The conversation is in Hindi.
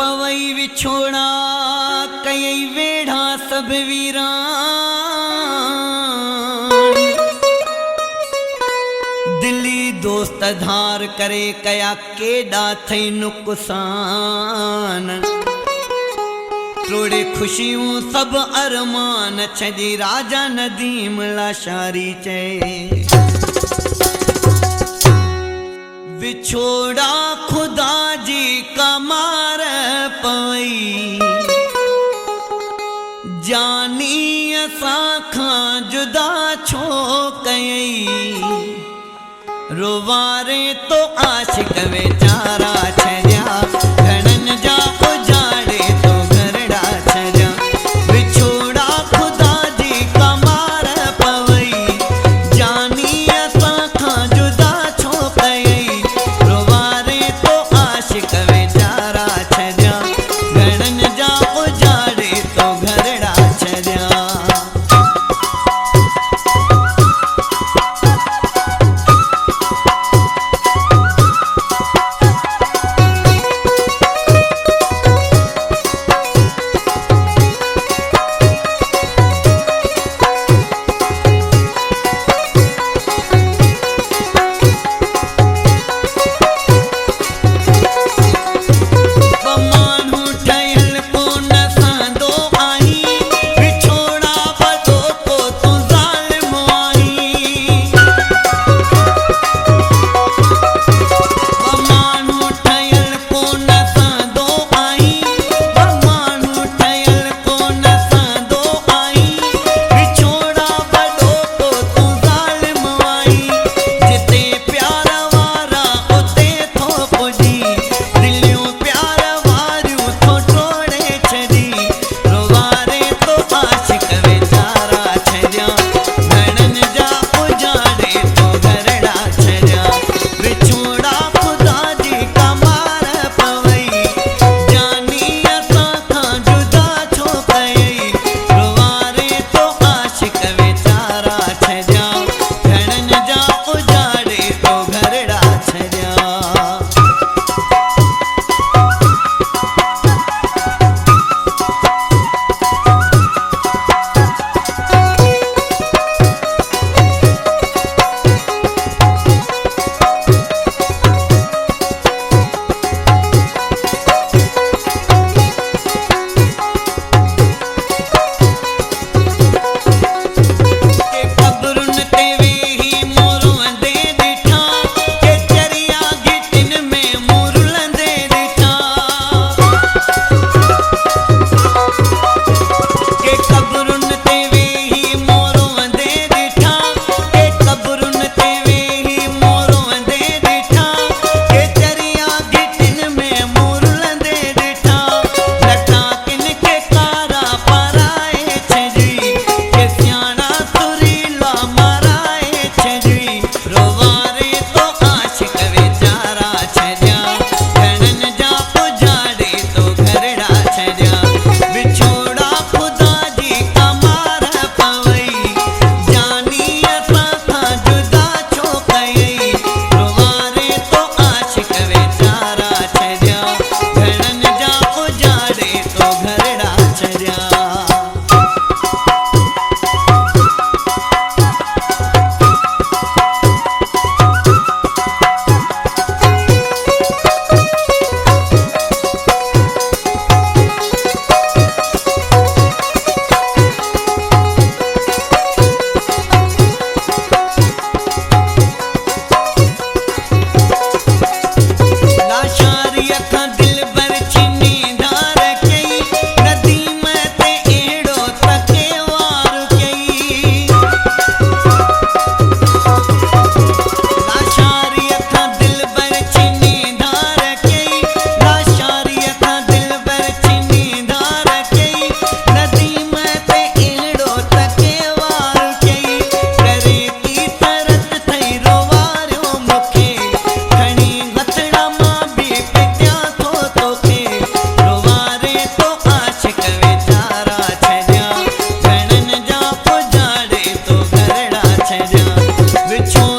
पवई विछोड़ा कई वेढ़ा सब वीरान। दिली दोस्त धार करे कया केडा थई नुकसान। टोड़े खुशियों सब अरमान छजी राजा नदीम लाशारी चे। विछोड़ा खुदा जी का मार पवई जानी असाखा जुदा छो कई। रोवारे तो आशिक बेचारा छजा घणन जा उजाड़े तो घरड़ा छजा। विछोड़ा खुदा जी का मार पवई जानी असाखा जुदा छो कई। रोवारे तो आशिक बेचारा छजा घणन जा उजाड़े तो घरड़ा छजा। विछो